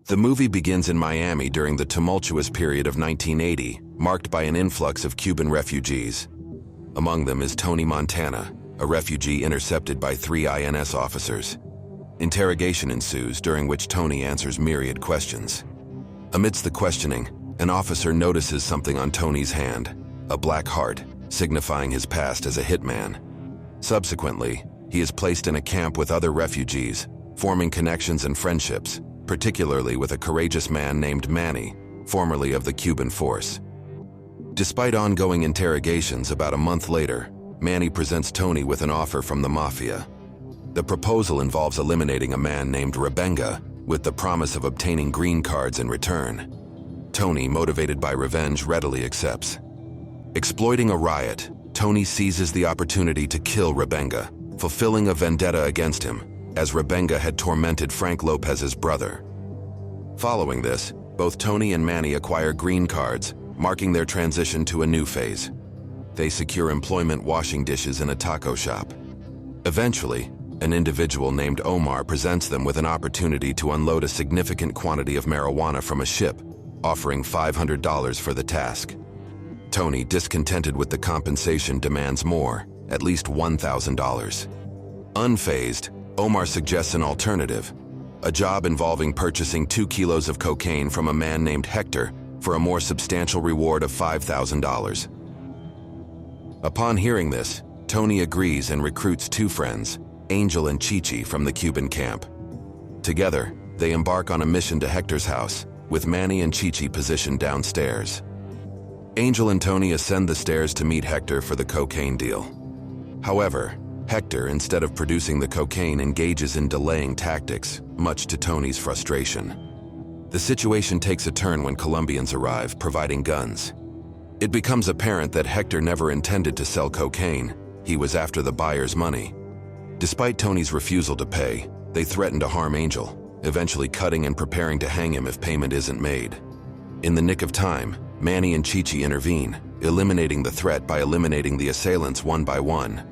The movie begins in Miami during the tumultuous period of 1980, marked by an influx of Cuban refugees. Among them is Tony Montana, a refugee intercepted by 3 INS officers. Interrogation ensues, during which Tony answers myriad questions. Amidst the questioning, an officer notices something on Tony's hand, a black heart, signifying his past as a hitman. Subsequently, he is placed in a camp with other refugees, forming connections and friendships, particularly with a courageous man named Manny, formerly of the Cuban force. Despite ongoing interrogations, about a month later, Manny presents Tony with an offer from the mafia. The proposal involves eliminating a man named Rebenga, with the promise of obtaining green cards in return. Tony, motivated by revenge, readily accepts. Exploiting a riot, Tony seizes the opportunity to kill Rebenga, fulfilling a vendetta against him, as Rebenga had tormented Frank Lopez's brother. Following this, both Tony and Manny acquire green cards, marking their transition to a new phase. They secure employment washing dishes in a taco shop. Eventually, an individual named Omar presents them with an opportunity to unload a significant quantity of marijuana from a ship, offering $500 for the task. Tony, discontented with the compensation, demands more, at least $1,000. Unfazed, Omar suggests an alternative, a job involving purchasing 2 kilos of cocaine from a man named Hector for a more substantial reward of $5,000. Upon hearing this, Tony agrees and recruits 2 friends, Angel and Chichi, from the Cuban camp. Together, they embark on a mission to Hector's house, with Manny and Chichi positioned downstairs. Angel and Tony ascend the stairs to meet Hector for the cocaine deal. However, Hector, instead of producing the cocaine, engages in delaying tactics, much to Tony's frustration. The situation takes a turn when Colombians arrive, providing guns. It becomes apparent that Hector never intended to sell cocaine. He was after the buyer's money. Despite Tony's refusal to pay, they threaten to harm Angel, eventually cutting and preparing to hang him if payment isn't made. In the nick of time, Manny and Chichi intervene, eliminating the threat by eliminating the assailants one by one.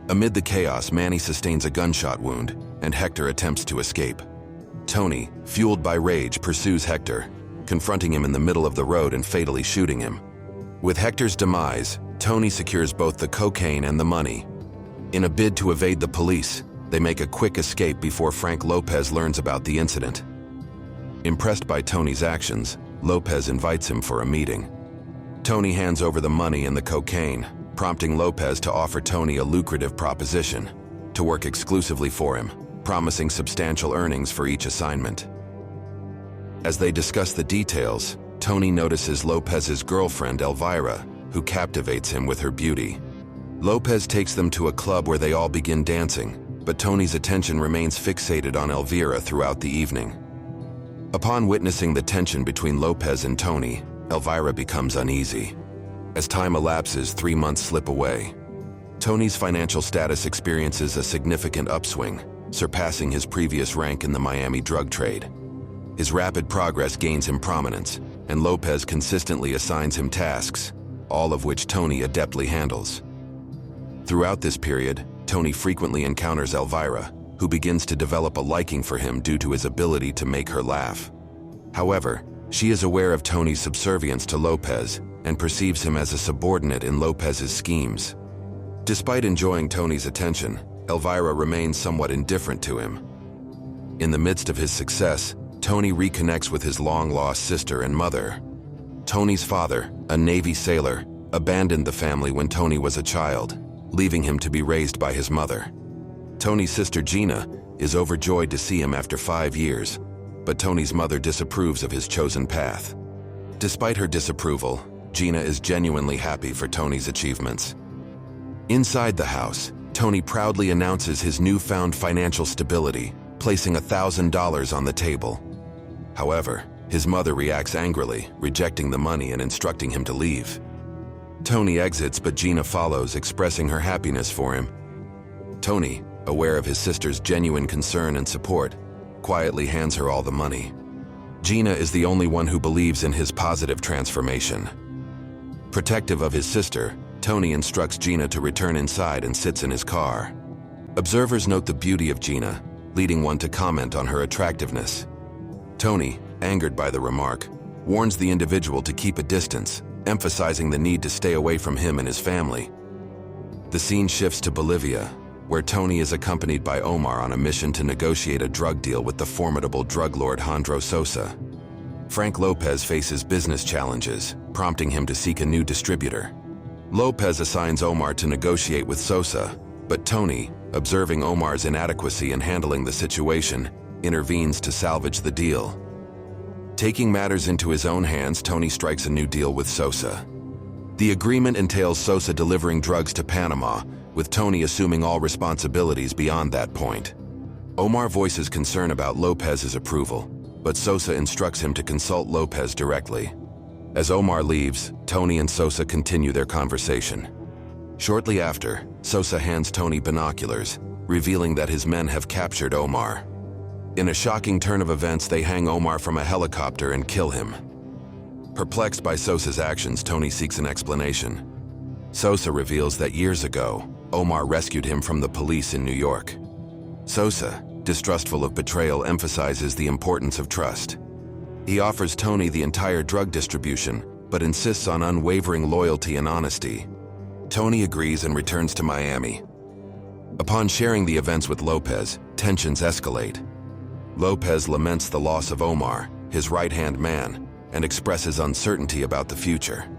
Amid the chaos, Manny sustains a gunshot wound, and Hector attempts to escape. Tony, fueled by rage, pursues Hector, confronting him in the middle of the road and fatally shooting him. With Hector's demise, Tony secures both the cocaine and the money. In a bid to evade the police, they make a quick escape before Frank Lopez learns about the incident. Impressed by Tony's actions, Lopez invites him for a meeting. Tony hands over the money and the cocaine, prompting Lopez to offer Tony a lucrative proposition, to work exclusively for him, promising substantial earnings for each assignment. As they discuss the details, Tony notices Lopez's girlfriend Elvira, who captivates him with her beauty. Lopez takes them to a club where they all begin dancing, but Tony's attention remains fixated on Elvira throughout the evening. Upon witnessing the tension between Lopez and Tony, Elvira becomes uneasy. As time elapses, 3 months slip away. Tony's financial status experiences a significant upswing, surpassing his previous rank in the Miami drug trade. His rapid progress gains him prominence, and Lopez consistently assigns him tasks, all of which Tony adeptly handles. Throughout this period, Tony frequently encounters Elvira, who begins to develop a liking for him due to his ability to make her laugh. However, she is aware of Tony's subservience to Lopez and perceives him as a subordinate in Lopez's schemes. Despite enjoying Tony's attention, Elvira remains somewhat indifferent to him. In the midst of his success, Tony reconnects with his long-lost sister and mother. Tony's father, a Navy sailor, abandoned the family when Tony was a child, leaving him to be raised by his mother. Tony's sister Gina is overjoyed to see him after 5 years, but Tony's mother disapproves of his chosen path. Despite her disapproval, Gina is genuinely happy for Tony's achievements. Inside the house, Tony proudly announces his newfound financial stability, placing $1,000 on the table. However, his mother reacts angrily, rejecting the money and instructing him to leave. Tony exits, but Gina follows, expressing her happiness for him. Tony, aware of his sister's genuine concern and support, quietly hands her all the money. Gina is the only one who believes in his positive transformation. Protective of his sister, Tony instructs Gina to return inside and sits in his car. Observers note the beauty of Gina, leading one to comment on her attractiveness. Tony, angered by the remark, warns the individual to keep a distance, emphasizing the need to stay away from him and his family. The scene shifts to Bolivia, where Tony is accompanied by Omar on a mission to negotiate a drug deal with the formidable drug lord Jandro Sosa. Frank Lopez faces business challenges, prompting him to seek a new distributor. Lopez assigns Omar to negotiate with Sosa, but Tony, observing Omar's inadequacy in handling the situation, intervenes to salvage the deal. Taking matters into his own hands, Tony strikes a new deal with Sosa. The agreement entails Sosa delivering drugs to Panama, with Tony assuming all responsibilities beyond that point. Omar voices concern about Lopez's approval, but Sosa instructs him to consult Lopez directly. As Omar leaves, Tony and Sosa continue their conversation. Shortly after, Sosa hands Tony binoculars, revealing that his men have captured Omar. In a shocking turn of events, they hang Omar from a helicopter and kill him. Perplexed by Sosa's actions, Tony seeks an explanation. Sosa reveals that years ago, Omar rescued him from the police in New York. Sosa, distrustful of betrayal, emphasizes the importance of trust. He offers Tony the entire drug distribution, but insists on unwavering loyalty and honesty. Tony agrees and returns to Miami. Upon sharing the events with Lopez, tensions escalate. Lopez laments the loss of Omar, his right-hand man, and expresses uncertainty about the future.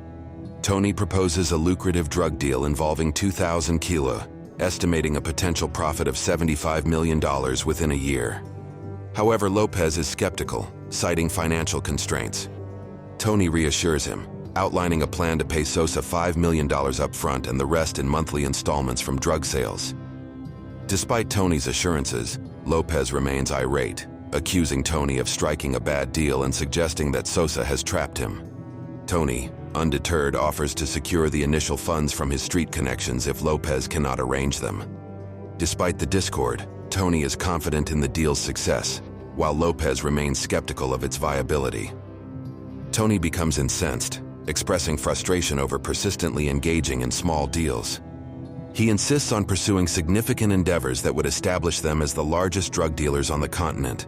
Tony proposes a lucrative drug deal involving 2,000 kilos, estimating a potential profit of $75 million within a year. However, Lopez is skeptical, citing financial constraints. Tony reassures him, outlining a plan to pay Sosa $5 million up front and the rest in monthly installments from drug sales. Despite Tony's assurances, Lopez remains irate, accusing Tony of striking a bad deal and suggesting that Sosa has trapped him. Tony, undeterred, offers to secure the initial funds from his street connections if Lopez cannot arrange them. Despite the discord, Tony is confident in the deal's success, while Lopez remains skeptical of its viability. Tony becomes incensed, expressing frustration over persistently engaging in small deals. He insists on pursuing significant endeavors that would establish them as the largest drug dealers on the continent.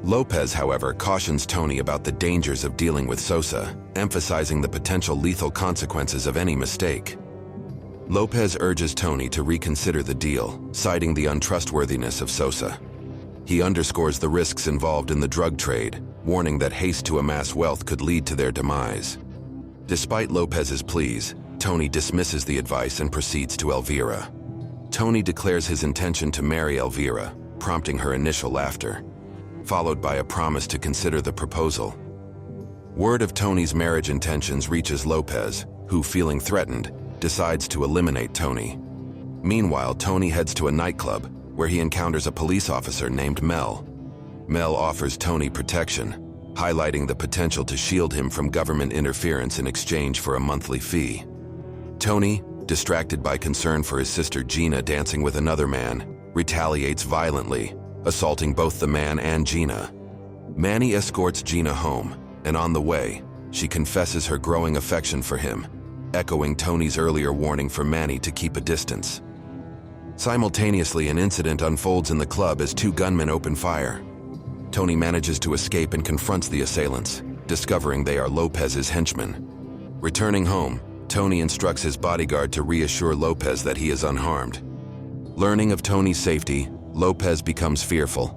Lopez, however, cautions Tony about the dangers of dealing with Sosa, emphasizing the potential lethal consequences of any mistake. Lopez urges Tony to reconsider the deal, citing the untrustworthiness of Sosa. He underscores the risks involved in the drug trade, warning that haste to amass wealth could lead to their demise. Despite Lopez's pleas, Tony dismisses the advice and proceeds to Elvira. Tony declares his intention to marry Elvira, prompting her initial laughter, followed by a promise to consider the proposal. Word of Tony's marriage intentions reaches Lopez, who, feeling threatened, decides to eliminate Tony. Meanwhile, Tony heads to a nightclub, where he encounters a police officer named Mel. Mel offers Tony protection, highlighting the potential to shield him from government interference in exchange for a monthly fee. Tony, distracted by concern for his sister Gina dancing with another man, retaliates violently, assaulting both the man and Gina. Manny escorts Gina home, and on the way, she confesses her growing affection for him, echoing Tony's earlier warning for Manny to keep a distance. Simultaneously, an incident unfolds in the club as two gunmen open fire. Tony manages to escape and confronts the assailants, discovering they are Lopez's henchmen. Returning home, Tony instructs his bodyguard to reassure Lopez that he is unharmed. Learning of Tony's safety, Lopez becomes fearful.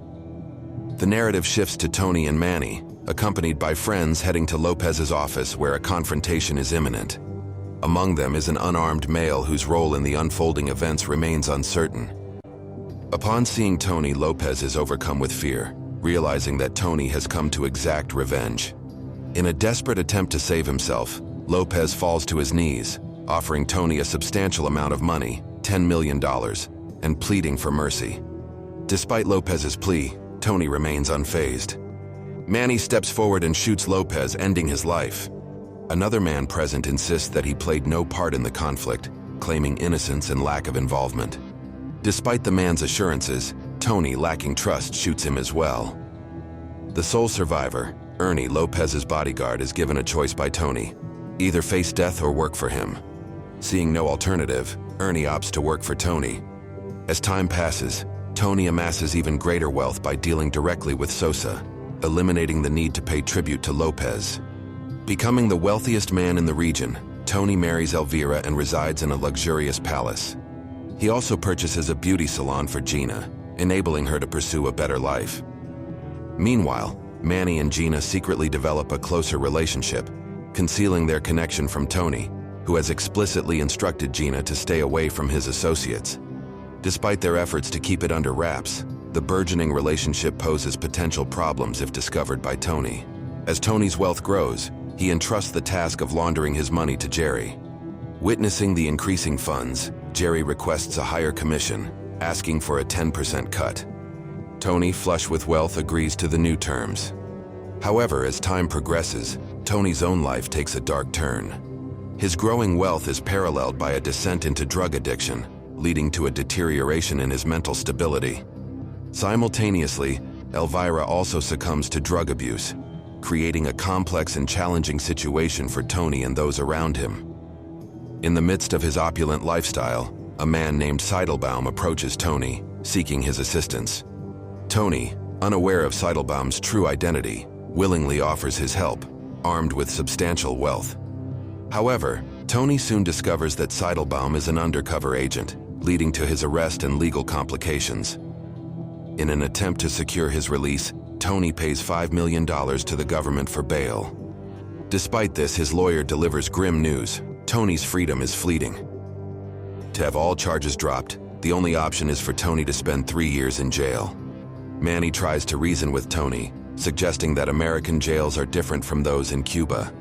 The narrative shifts to Tony and Manny, accompanied by friends heading to Lopez's office where a confrontation is imminent. Among them is an unarmed male whose role in the unfolding events remains uncertain. Upon seeing Tony, Lopez is overcome with fear, realizing that Tony has come to exact revenge. In a desperate attempt to save himself, Lopez falls to his knees, offering Tony a substantial amount of money, $10 million, and pleading for mercy. Despite Lopez's plea, Tony remains unfazed. Manny steps forward and shoots Lopez, ending his life. Another man present insists that he played no part in the conflict, claiming innocence and lack of involvement. Despite the man's assurances, Tony, lacking trust, shoots him as well. The sole survivor, Ernie, Lopez's bodyguard, is given a choice by Tony: either face death or work for him. Seeing no alternative, Ernie opts to work for Tony. As time passes, Tony amasses even greater wealth by dealing directly with Sosa, eliminating the need to pay tribute to Lopez. Becoming the wealthiest man in the region, Tony marries Elvira and resides in a luxurious palace. He also purchases a beauty salon for Gina, enabling her to pursue a better life. Meanwhile, Manny and Gina secretly develop a closer relationship, concealing their connection from Tony, who has explicitly instructed Gina to stay away from his associates. Despite their efforts to keep it under wraps, the burgeoning relationship poses potential problems if discovered by Tony. As Tony's wealth grows, he entrusts the task of laundering his money to Jerry. Witnessing the increasing funds, Jerry requests a higher commission, asking for a 10% cut. Tony, flush with wealth, agrees to the new terms. However, as time progresses, Tony's own life takes a dark turn. His growing wealth is paralleled by a descent into drug addiction, leading to a deterioration in his mental stability. Simultaneously, Elvira also succumbs to drug abuse, creating a complex and challenging situation for Tony and those around him. In the midst of his opulent lifestyle, a man named Seidelbaum approaches Tony, seeking his assistance. Tony, unaware of Seidelbaum's true identity, willingly offers his help, armed with substantial wealth. However, Tony soon discovers that Seidelbaum is an undercover agent, leading to his arrest and legal complications. In an attempt to secure his release, Tony pays $5 million to the government for bail. Despite this, his lawyer delivers grim news: Tony's freedom is fleeting. To have all charges dropped, the only option is for Tony to spend 3 years in jail. Manny tries to reason with Tony, suggesting that American jails are different from those in Cuba.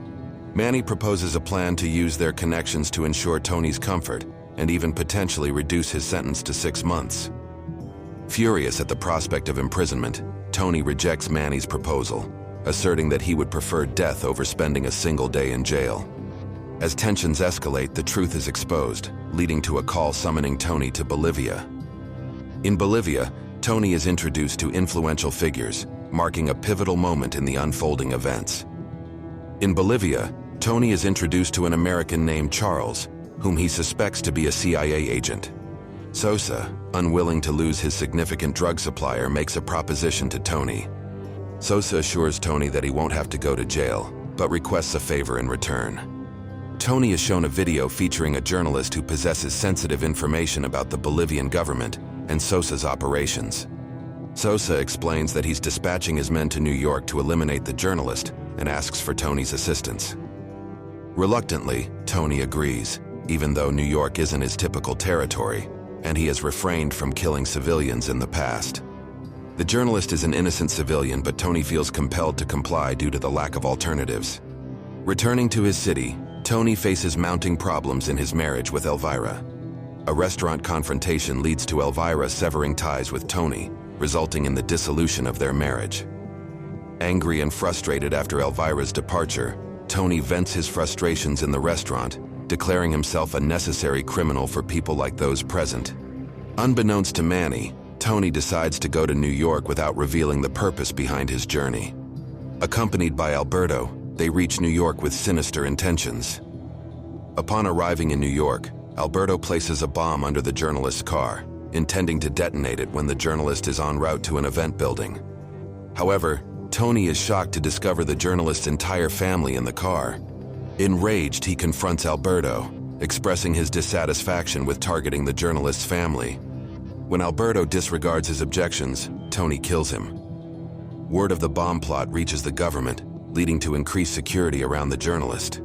Manny proposes a plan to use their connections to ensure Tony's comfort and even potentially reduce his sentence to 6 months. Furious at the prospect of imprisonment, Tony rejects Manny's proposal, asserting that he would prefer death over spending a single day in jail. As tensions escalate, the truth is exposed, leading to a call summoning Tony to Bolivia. In Bolivia, Tony is introduced to influential figures, marking a pivotal moment in the unfolding events. In Bolivia, Tony is introduced to an American named Charles, whom he suspects to be a CIA agent. Sosa, unwilling to lose his significant drug supplier, makes a proposition to Tony. Sosa assures Tony that he won't have to go to jail, but requests a favor in return. Tony is shown a video featuring a journalist who possesses sensitive information about the Bolivian government and Sosa's operations. Sosa explains that he's dispatching his men to New York to eliminate the journalist and asks for Tony's assistance. Reluctantly, Tony agrees, even though New York isn't his typical territory, and he has refrained from killing civilians in the past. The journalist is an innocent civilian, but Tony feels compelled to comply due to the lack of alternatives. Returning to his city, Tony faces mounting problems in his marriage with Elvira. A restaurant confrontation leads to Elvira severing ties with Tony, resulting in the dissolution of their marriage. Angry and frustrated after Elvira's departure, Tony vents his frustrations in the restaurant, declaring himself a necessary criminal for people like those present. Unbeknownst to Manny, Tony decides to go to New York without revealing the purpose behind his journey. Accompanied by Alberto, they reach New York with sinister intentions. Upon arriving in New York, Alberto places a bomb under the journalist's car, intending to detonate it when the journalist is en route to an event building. However, Tony is shocked to discover the journalist's entire family in the car. Enraged, he confronts Alberto, expressing his dissatisfaction with targeting the journalist's family. When Alberto disregards his objections, Tony kills him. Word of the bomb plot reaches the government, leading to increased security around the journalist.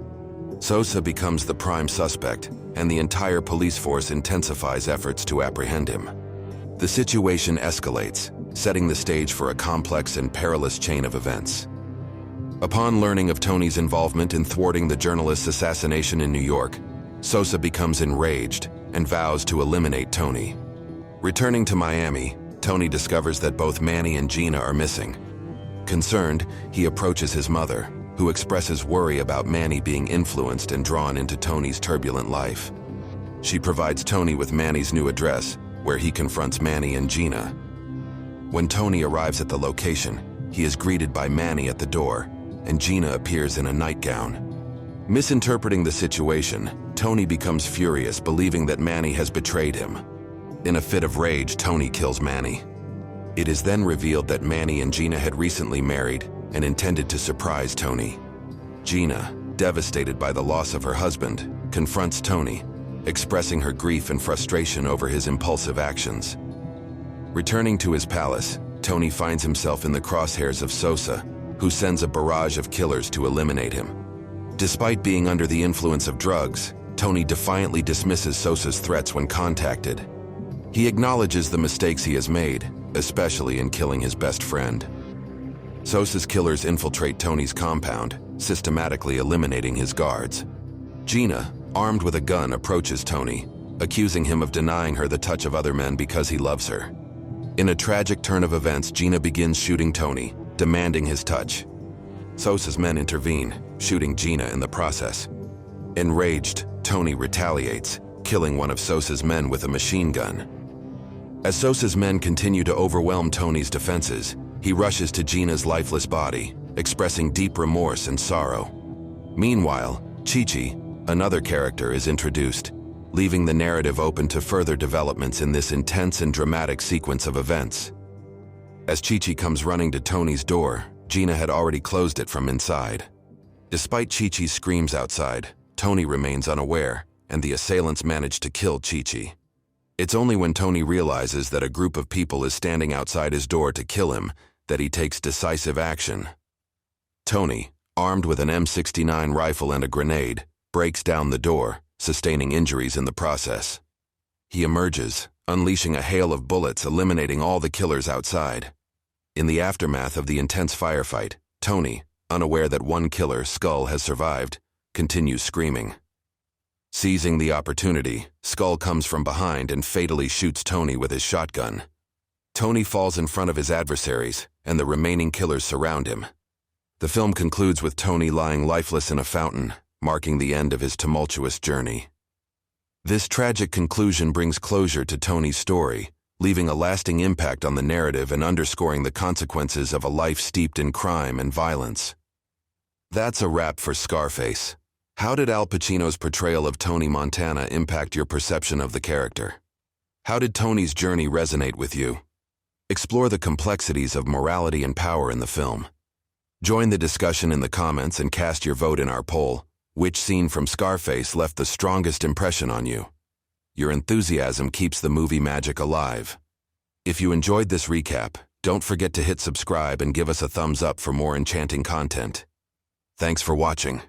Sosa becomes the prime suspect, and the entire police force intensifies efforts to apprehend him. The situation escalates, setting the stage for a complex and perilous chain of events. Upon learning of Tony's involvement in thwarting the journalist's assassination in New York, Sosa becomes enraged and vows to eliminate Tony. Returning to Miami, Tony discovers that both Manny and Gina are missing. Concerned, he approaches his mother, who expresses worry about Manny being influenced and drawn into Tony's turbulent life. She provides Tony with Manny's new address, where he confronts Manny and Gina. When Tony arrives at the location, he is greeted by Manny at the door, and Gina appears in a nightgown. Misinterpreting the situation, Tony becomes furious, believing that Manny has betrayed him. In a fit of rage, Tony kills Manny. It is then revealed that Manny and Gina had recently married and intended to surprise Tony. Gina, devastated by the loss of her husband, confronts Tony, expressing her grief and frustration over his impulsive actions. Returning to his palace, Tony finds himself in the crosshairs of Sosa, who sends a barrage of killers to eliminate him. Despite being under the influence of drugs, Tony defiantly dismisses Sosa's threats when contacted. He acknowledges the mistakes he has made, especially in killing his best friend. Sosa's killers infiltrate Tony's compound, systematically eliminating his guards. Gina, armed with a gun, approaches Tony, accusing him of denying her the touch of other men because he loves her. In a tragic turn of events, Gina begins shooting Tony, demanding his touch. Sosa's men intervene, shooting Gina in the process. Enraged, Tony retaliates, killing one of Sosa's men with a machine gun. As Sosa's men continue to overwhelm Tony's defenses, he rushes to Gina's lifeless body, expressing deep remorse and sorrow. Meanwhile, Chi-Chi, another character, is introduced, leaving the narrative open to further developments in this intense and dramatic sequence of events. As Chi-Chi comes running to Tony's door, Gina had already closed it from inside. Despite Chi-Chi's screams outside, Tony remains unaware, and the assailants manage to kill Chi-Chi. It's only when Tony realizes that a group of people is standing outside his door to kill him that he takes decisive action. Tony, armed with an M69 rifle and a grenade, breaks down the door, sustaining injuries in the process. He emerges, unleashing a hail of bullets, eliminating all the killers outside. In the aftermath of the intense firefight, Tony, unaware that one killer, Skull, has survived, continues screaming. Seizing the opportunity, Skull comes from behind and fatally shoots Tony with his shotgun. Tony falls in front of his adversaries, and the remaining killers surround him. The film concludes with Tony lying lifeless in a fountain, marking the end of his tumultuous journey. This tragic conclusion brings closure to Tony's story, leaving a lasting impact on the narrative and underscoring the consequences of a life steeped in crime and violence. That's a wrap for Scarface. How did Al Pacino's portrayal of Tony Montana impact your perception of the character? How did Tony's journey resonate with you? Explore the complexities of morality and power in the film. Join the discussion in the comments and cast your vote in our poll. Which scene from Scarface left the strongest impression on you? Your enthusiasm keeps the movie magic alive. If you enjoyed this recap, don't forget to hit subscribe and give us a thumbs up for more enchanting content. Thanks for watching.